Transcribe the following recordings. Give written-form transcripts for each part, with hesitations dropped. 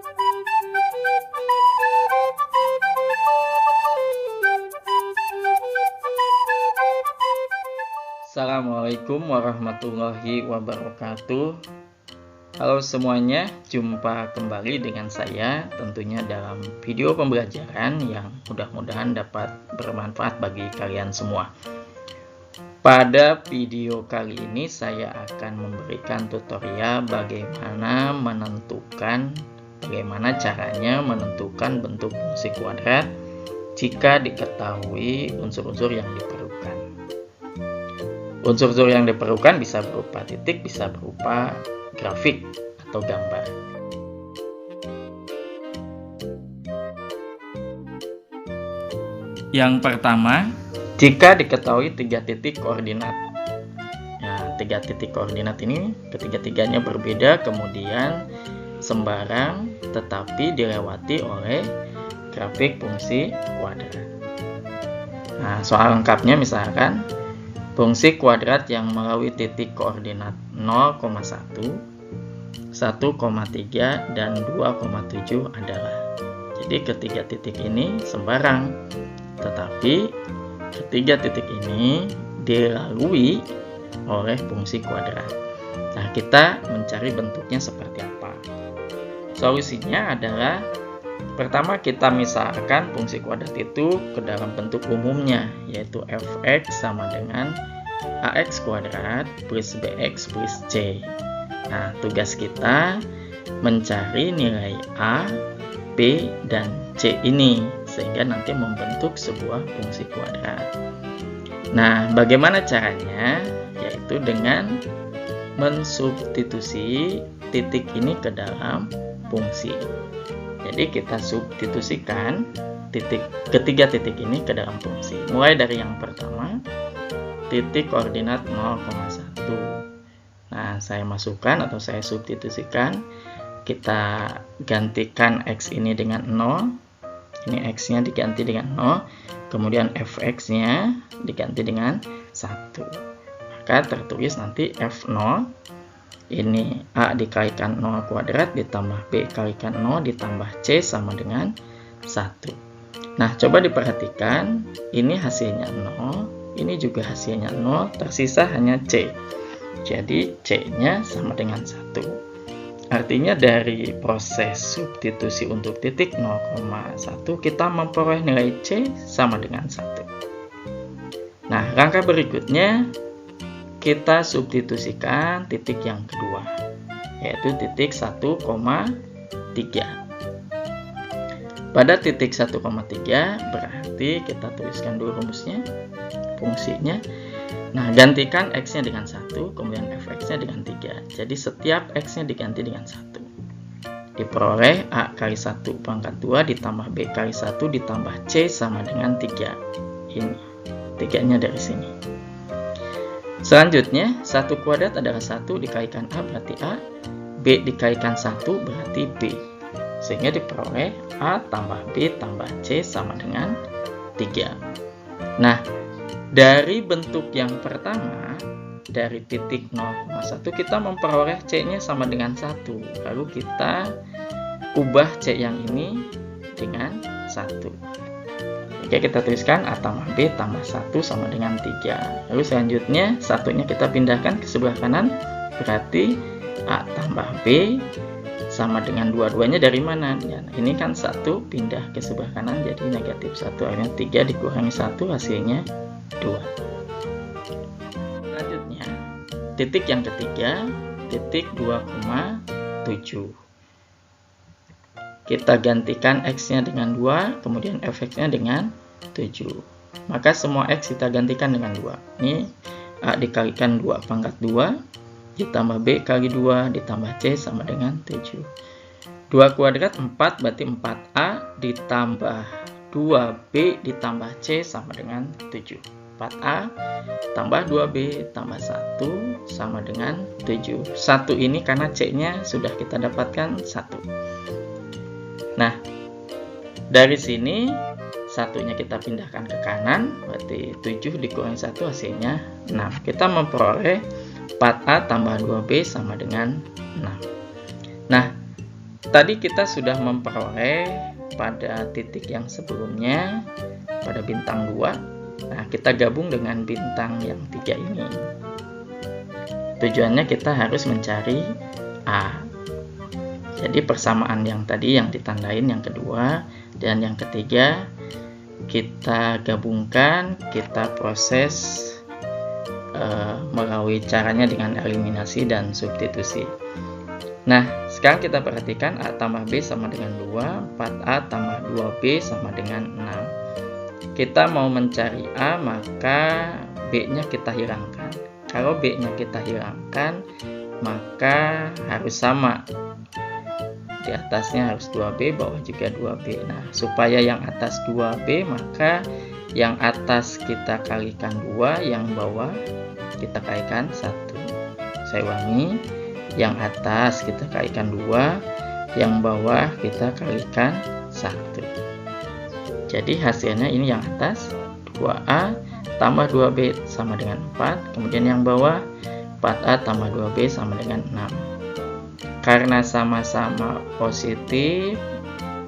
Assalamualaikum warahmatullahi wabarakatuh. Halo semuanya, jumpa kembali dengan saya tentunya dalam video pembelajaran yang mudah-mudahan dapat bermanfaat bagi kalian semua. Pada video kali ini saya akan memberikan tutorial bagaimana caranya menentukan bentuk fungsi kuadrat jika diketahui unsur-unsur yang diperlukan. Unsur-unsur yang diperlukan bisa berupa titik, bisa berupa grafik atau gambar. Yang pertama, jika diketahui 3 titik koordinat. Nah, 3 titik koordinat ini ketiga-tiganya berbeda, kemudian sembarang tetapi dilewati oleh grafik fungsi kuadrat. Nah, soal lengkapnya misalkan fungsi kuadrat yang melalui titik koordinat 0,1, 1,3, dan 2,7 adalah. Jadi ketiga titik ini sembarang, tetapi ketiga titik ini dilalui oleh fungsi kuadrat. Nah, kita mencari bentuknya seperti apa. Solusinya adalah pertama kita misalkan fungsi kuadrat itu ke dalam bentuk umumnya, yaitu fx sama dengan ax kuadrat plus bx plus c. Nah, tugas kita mencari nilai a, b, dan c ini sehingga nanti membentuk sebuah fungsi kuadrat. Nah, bagaimana caranya? Yaitu dengan mensubstitusi titik ini ke dalam fungsi. Jadi kita substitusikan ketiga titik ini ke dalam fungsi. Mulai dari yang pertama, titik koordinat 0,1. Nah, saya masukkan atau saya substitusikan. Kita gantikan x ini dengan 0. Ini x-nya diganti dengan 0. Kemudian fx-nya diganti dengan 1. Maka tertulis nanti f0. Ini a dikalikan 0 kuadrat ditambah b kalikan 0 ditambah c sama dengan 1. Nah, coba diperhatikan, ini hasilnya 0, ini juga hasilnya 0, tersisa hanya c. Jadi c-nya sama dengan 1. Artinya dari proses substitusi untuk titik 0,1 kita memperoleh nilai c sama dengan 1. Nah, langkah berikutnya kita substitusikan titik yang kedua, yaitu titik 1,3. Pada titik 1,3 berarti kita tuliskan dulu rumusnya, fungsinya. Nah, gantikan x-nya dengan 1, kemudian fx-nya dengan 3. Jadi setiap x-nya diganti dengan 1. Diperoleh a kali 1 pangkat 2 ditambah b kali 1 ditambah c sama dengan 3. Ini 3-nya dari sini. Selanjutnya, 1 kuadrat adalah 1 dikalikan A berarti A, B dikalikan 1 berarti B. Sehingga diperoleh A tambah B tambah C sama dengan 3. Nah, dari bentuk yang pertama, dari titik 0,1 kita memperoleh C-nya sama dengan 1. Lalu kita ubah C yang ini dengan 1. Oke, kita tuliskan A tambah B tambah 1 sama dengan 3. Lalu selanjutnya, satunya kita pindahkan ke sebelah kanan. Berarti A tambah B sama dengan dua-duanya dari mana? Ya, ini kan 1 pindah ke sebelah kanan, jadi negatif 1. Akhirnya 3 dikurangi 1, hasilnya 2. Selanjutnya, titik yang ketiga, titik 2,7. Kita gantikan x-nya dengan 2, kemudian fx-nya dengan 7. Maka semua x kita gantikan dengan 2. Ini a dikalikan 2 pangkat 2, ditambah b kali 2, ditambah c sama dengan 7. 2 kuadrat 4, berarti 4a ditambah 2b ditambah c sama dengan 7. 4a tambah 2b tambah 1 sama dengan 7. 1 ini karena c-nya sudah kita dapatkan 1. Nah, dari sini satunya kita pindahkan ke kanan, berarti 7 dikurangi 1 hasilnya 6. Kita memperoleh 4A tambah 2B sama dengan 6. Nah, Tadi kita sudah memperoleh pada titik yang sebelumnya, pada bintang 2. Nah, kita gabung dengan bintang yang 3 ini. Tujuannya kita harus mencari A. Jadi persamaan yang tadi yang ditandain yang kedua dan yang ketiga kita gabungkan, kita proses melalui caranya dengan eliminasi dan substitusi. Nah, sekarang kita perhatikan A tambah B sama dengan 2, 4A tambah 2B sama dengan 6. Kita mau mencari A, maka B-nya kita hilangkan. Kalau B-nya kita hilangkan, maka harus sama. Di atasnya harus 2B, bawah juga 2B. Nah, supaya yang atas 2B, maka yang atas kita kalikan 2, yang bawah kita kalikan 1. Saya ulangi, yang atas kita kalikan 2, yang bawah kita kalikan 1. Jadi hasilnya ini yang atas 2A tambah 2B sama dengan 4, kemudian yang bawah 4A tambah 2B sama dengan 6. Karena sama-sama positif,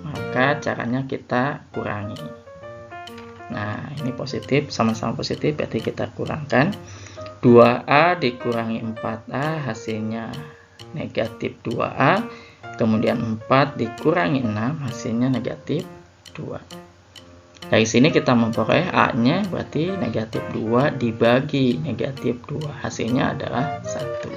maka caranya kita kurangi. Nah, ini positif, sama-sama positif, berarti kita kurangkan. 2A dikurangi 4A, hasilnya negatif 2A. Kemudian 4 dikurangi 6, hasilnya negatif 2. Dari sini kita memperoleh A-nya, berarti negatif 2 dibagi negatif 2. Hasilnya adalah 1.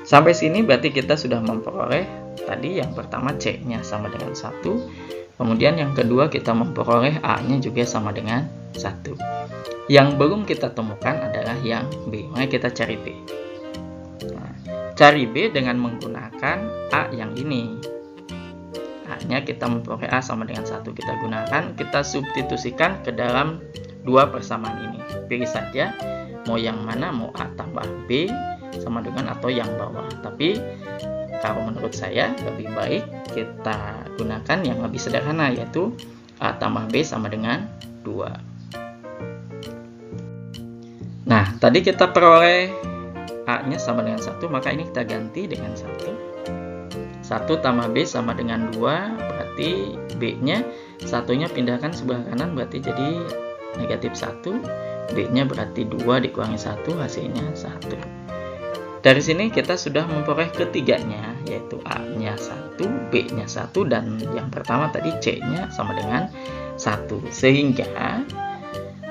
Sampai sini berarti kita sudah memperoleh tadi yang pertama C-nya sama dengan 1. Kemudian yang kedua kita memperoleh A-nya juga sama dengan 1. Yang belum kita temukan adalah yang B. Mari kita cari B. Nah, cari B dengan menggunakan A yang ini. A-nya kita memperoleh A sama dengan 1. Kita gunakan, kita substitusikan ke dalam dua persamaan ini. Pilih saja mau yang mana, mau A tambah B sama dengan atau yang bawah. Tapi kalau menurut saya lebih baik kita gunakan yang lebih sederhana, yaitu A tambah B sama dengan 2. Nah, tadi kita peroleh A-nya sama dengan 1, maka ini kita ganti dengan 1. 1 tambah B sama dengan 2, berarti B-nya, 1-nya pindahkan sebelah kanan, berarti jadi negatif 1. B-nya berarti 2 dikurangi 1, hasilnya 1. Dari sini kita sudah memperoleh ketiganya, yaitu A-nya 1, B-nya 1, dan yang pertama tadi C-nya sama dengan 1. Sehingga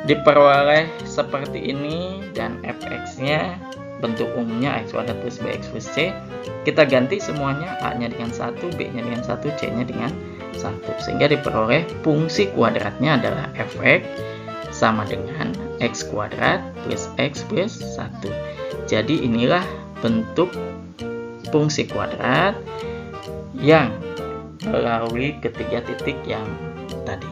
diperoleh seperti ini, dan fx-nya bentuk umumnya x kuadrat plus bx plus c. Kita ganti semuanya, A-nya dengan 1, B-nya dengan 1, C-nya dengan 1. Sehingga diperoleh fungsi kuadratnya adalah fx sama dengan x kuadrat plus x plus 1. Jadi inilah bentuk fungsi kuadrat yang melalui ketiga titik yang tadi.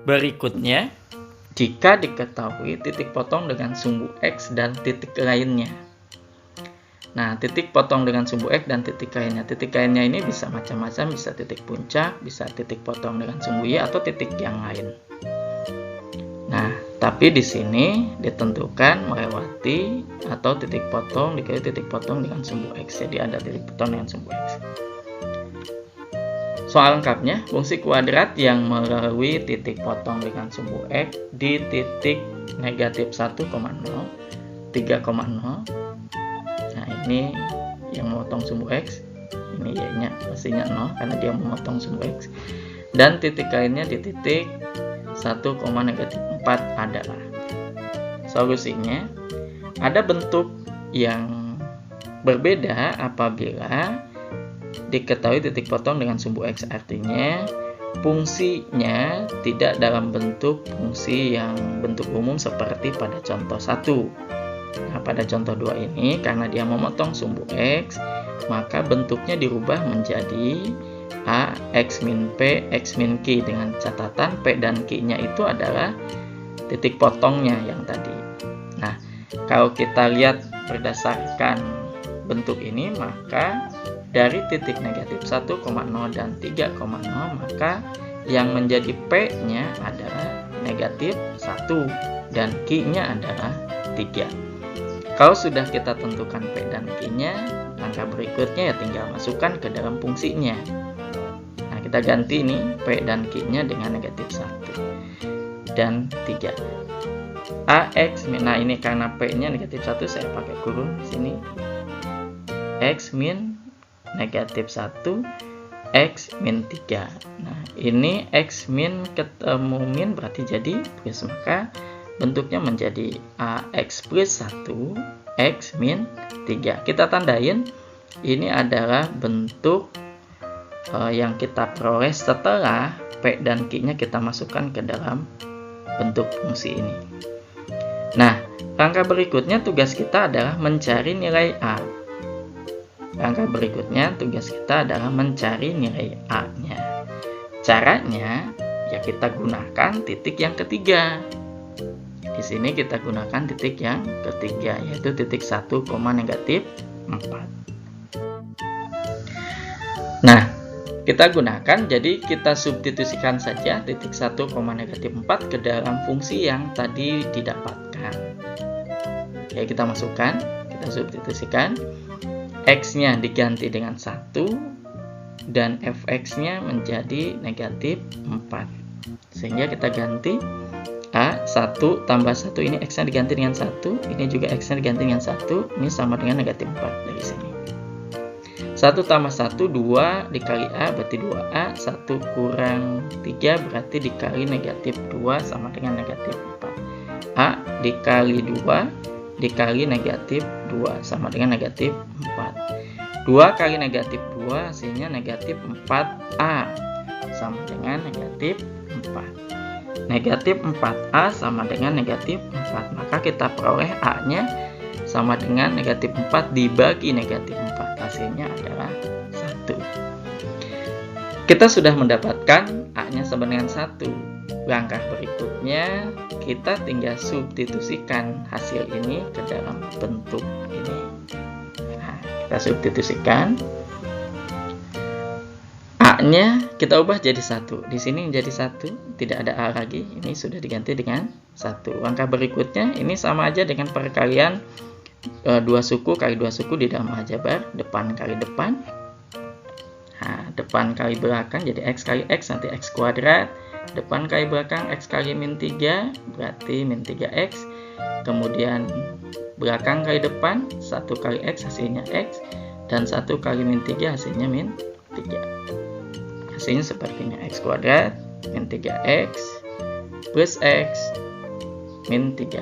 Berikutnya, jika diketahui titik potong dengan sumbu X dan titik lainnya. Nah, titik potong dengan sumbu X dan titik lainnya. Titik lainnya ini bisa macam-macam, bisa titik puncak, bisa titik potong dengan sumbu Y, atau titik yang lain. Nah, tapi di sini ditentukan melewati atau titik potong dikali titik potong dengan sumbu X. Jadi ada titik potong dengan sumbu X. Soal lengkapnya, fungsi kuadrat yang melalui titik potong dengan sumbu X di titik negatif 1,0, 3,0. Nah, ini yang memotong sumbu X, ini Y-nya pastinya 0 karena dia memotong sumbu X. Dan titik lainnya di titik 1,-4 adalah. Solusinya, ada bentuk yang berbeda apabila diketahui titik potong dengan sumbu X, artinya fungsinya tidak dalam bentuk fungsi yang bentuk umum seperti pada contoh 1. Nah, pada contoh 2 ini karena dia memotong sumbu X, maka bentuknya dirubah menjadi A X min P X min Q, dengan catatan P dan Q-nya itu adalah titik potongnya yang tadi. Nah, kalau kita lihat berdasarkan bentuk ini, maka dari titik negatif 1,0 dan 3,0, maka yang menjadi P-nya adalah negatif 1 dan Q-nya adalah 3. Kalau sudah kita tentukan P dan Q-nya, langkah berikutnya ya tinggal masukkan ke dalam fungsinya. Nah, kita ganti nih P dan Q-nya dengan negatif 1 dan 3. AX, nah ini karena P-nya negatif 1, saya pakai kurung di sini. X min negatif 1, X min 3. Nah, ini X min ketemu min berarti jadi plus, maka bentuknya menjadi AX plus 1, X min 3. Kita tandain, ini adalah bentuk yang kita peroleh setelah P dan Q-nya kita masukkan ke dalam bentuk fungsi ini. Nah, langkah berikutnya tugas kita adalah mencari nilai A. Langkah berikutnya tugas kita adalah mencari nilai A-nya. Caranya ya kita gunakan titik yang ketiga. Di sini kita gunakan titik yang ketiga, yaitu titik 1, negatif 4. Nah, kita gunakan, jadi kita substitusikan saja titik 1, negatif 4 ke dalam fungsi yang tadi didapatkan. Oke, kita masukkan, kita substitusikan. X-nya diganti dengan 1 dan fx-nya menjadi negatif 4. Sehingga kita ganti A 1 tambah 1, ini X-nya diganti dengan 1, ini juga X-nya diganti dengan 1, ini sama dengan negatif 4 dari sini. 1 tambah 1, 2 dikali A berarti 2A, 1 kurang 3 berarti dikali negatif 2 sama dengan negatif 4. A dikali 2 dikali negatif 2 sama dengan negatif 4. 2 kali negatif 2 hasilnya negatif 4A sama dengan negatif 4. Negatif 4A sama dengan negatif 4. Maka kita peroleh A-nya sama dengan negatif 4 dibagi negatif 4. Hasilnya adalah 1. Kita sudah mendapatkan A-nya sama dengan 1. Langkah berikutnya kita tinggal substitusikan hasil ini ke dalam bentuk ini. Nah, kita substitusikan. A-nya kita ubah jadi 1. Di sini menjadi 1, tidak ada A lagi. Ini sudah diganti dengan 1. Langkah berikutnya ini sama aja dengan perkalian 2 suku kali 2 suku di dalam aljabar, depan kali depan. Nah, depan kali belakang jadi X kali X, nanti X kuadrat. Depan kali belakang X kali min 3 berarti min 3X. Kemudian belakang kali depan 1 kali X hasilnya X, dan 1 kali min 3 hasilnya min 3. Hasilnya sepertinya X kuadrat min 3X plus X min 3.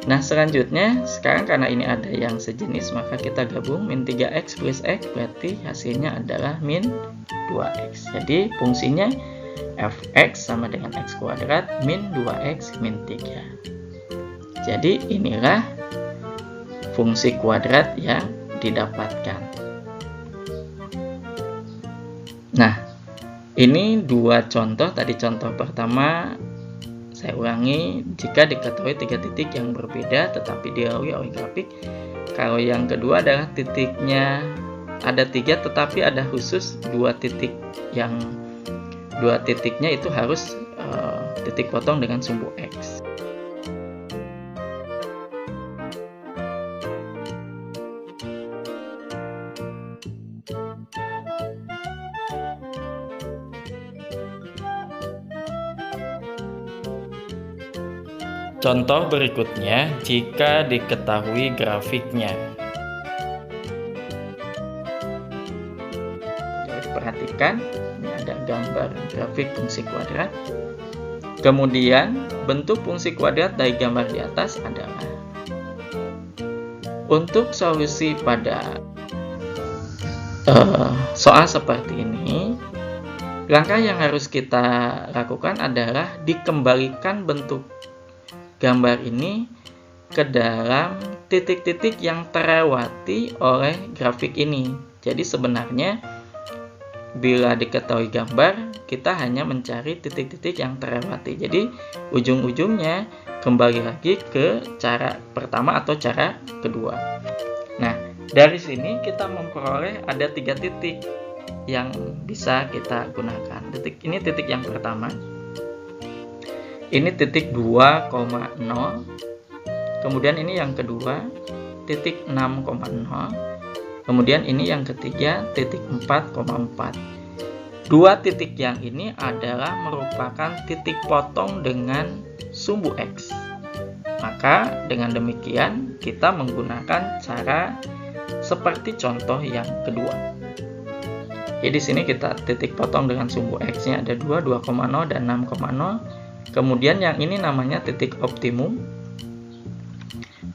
Nah, selanjutnya sekarang karena ini ada yang sejenis, maka kita gabung min 3X plus X berarti hasilnya adalah min 2X. Jadi fungsinya fx sama dengan x kuadrat min 2x min 3. Jadi inilah fungsi kuadrat yang didapatkan. Nah, ini dua contoh. Tadi contoh pertama saya ulangi, jika diketahui 3 titik yang berbeda tetapi dilalui oleh grafik. Kalau yang kedua adalah titiknya ada 3 tetapi ada khusus 2 titik, yang 2 titiknya itu harus titik potong dengan sumbu X. Contoh berikutnya jika diketahui grafiknya. Jadi perhatikan, ini ada gambar grafik fungsi kuadrat. Kemudian bentuk fungsi kuadrat dari gambar di atas adalah. Untuk solusi pada soal seperti ini, langkah yang harus kita lakukan adalah dikembalikan bentuk gambar ini ke dalam titik-titik yang terlewati oleh grafik ini. Jadi sebenarnya bila diketahui gambar, kita hanya mencari titik-titik yang terlewati. Jadi ujung-ujungnya kembali lagi ke cara pertama atau cara kedua. Nah, dari sini kita memperoleh ada 3 titik yang bisa kita gunakan. Titik ini titik yang pertama. ini titik 2,0. Kemudian ini yang kedua, titik 6,0. Kemudian ini yang ketiga, titik 4,4. Dua titik yang ini adalah merupakan titik potong dengan sumbu X. Maka dengan demikian kita menggunakan cara seperti contoh yang kedua. Jadi di sini kita titik potong dengan sumbu X-nya ada 2, 2,0 dan 6,0. Kemudian yang ini namanya titik optimum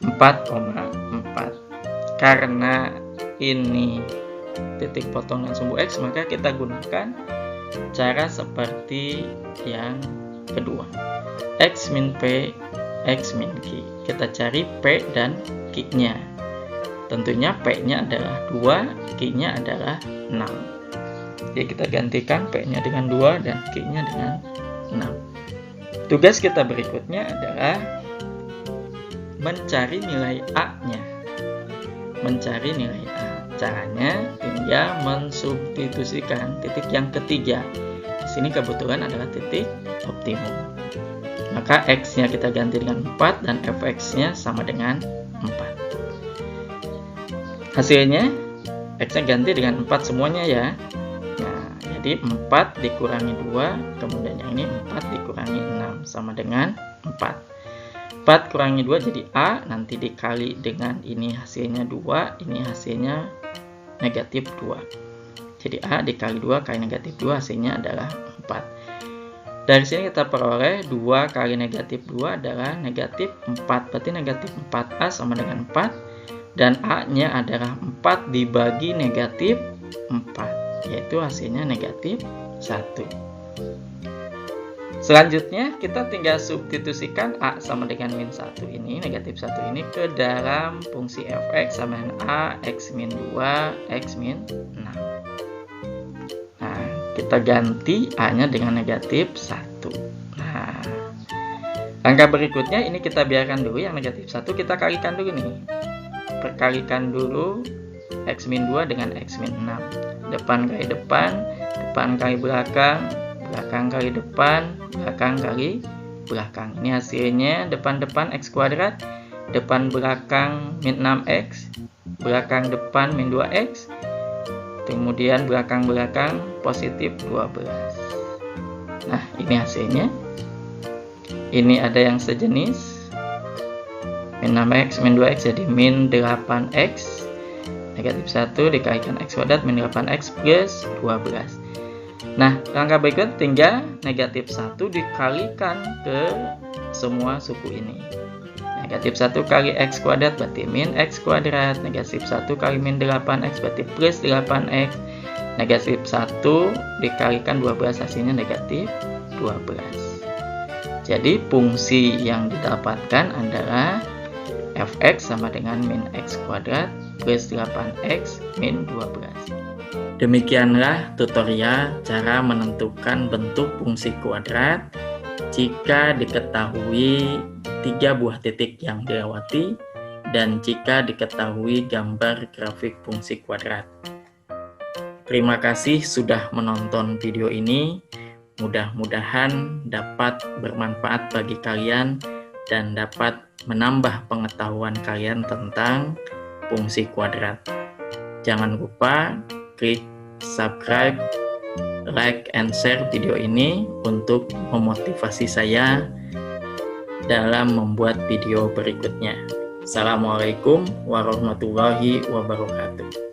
4,4. Karena ini titik potong dengan sumbu X, maka kita gunakan cara seperti yang kedua. X min P, X min Q. Kita cari P dan Q-nya. Tentunya P-nya adalah 2, Q-nya adalah 6. Jadi kita gantikan P-nya dengan 2 dan Q-nya dengan 6. Tugas kita berikutnya adalah mencari nilai A-nya. Mencari nilai A. Caranya tinggal mensubstitusikan titik yang ketiga. Di sini kebetulan adalah titik optimum. Maka X-nya kita ganti dengan 4 dan Fx-nya sama dengan 4. Hasilnya X-nya ganti dengan 4 semuanya ya. Nah, jadi 4 dikurangi 2, kemudian yang ini 4 dikurangi 6 sama dengan 4. 4 kurangi 2 jadi A, nanti dikali dengan ini hasilnya 2, ini hasilnya negatif 2. Jadi A dikali 2 kali negatif 2 hasilnya adalah 4. Dari sini kita peroleh 2 kali negatif 2 adalah negatif 4. Berarti negatif 4A sama dengan 4. Dan A-nya adalah 4 dibagi negatif 4. Yaitu hasilnya negatif 1. Selanjutnya kita tinggal substitusikan A sama dengan min 1 ini, negatif 1 ini ke dalam fungsi fx sama dengan A, x min 2, x min 6. Nah, kita ganti A-nya dengan negatif 1. Nah, langkah berikutnya ini kita biarkan dulu, yang negatif 1 kita kalikan dulu nih. Perkalikan dulu x min 2 dengan x min 6. Depan kali depan, depan kali belakang, belakang kali depan, belakang kali belakang. Ini hasilnya depan-depan x kuadrat, depan belakang min 6x, belakang depan min 2x, kemudian belakang-belakang positif 12. Nah, ini hasilnya. Ini ada yang sejenis. Min 6x, min 2x jadi min 8x. Negatif 1 dikalikan x kuadrat min 8x plus 12. Nah, langkah berikut tinggal negatif 1 dikalikan ke semua suku ini. Negatif 1 kali x kuadrat berarti min x kuadrat. Negatif 1 kali min 8x berarti plus 8x. Negatif 1 dikalikan 12 hasilnya negatif 12. Jadi fungsi yang didapatkan adalah fx sama dengan min x kuadrat plus 8x min 12. Demikianlah tutorial cara menentukan bentuk fungsi kuadrat jika diketahui 3 buah titik yang dilewati dan jika diketahui gambar grafik fungsi kuadrat. Terima kasih sudah menonton video ini. Mudah-mudahan dapat bermanfaat bagi kalian dan dapat menambah pengetahuan kalian tentang fungsi kuadrat. Jangan lupa klik subscribe, like, and share video ini untuk memotivasi saya dalam membuat video berikutnya. Assalamualaikum warahmatullahi wabarakatuh.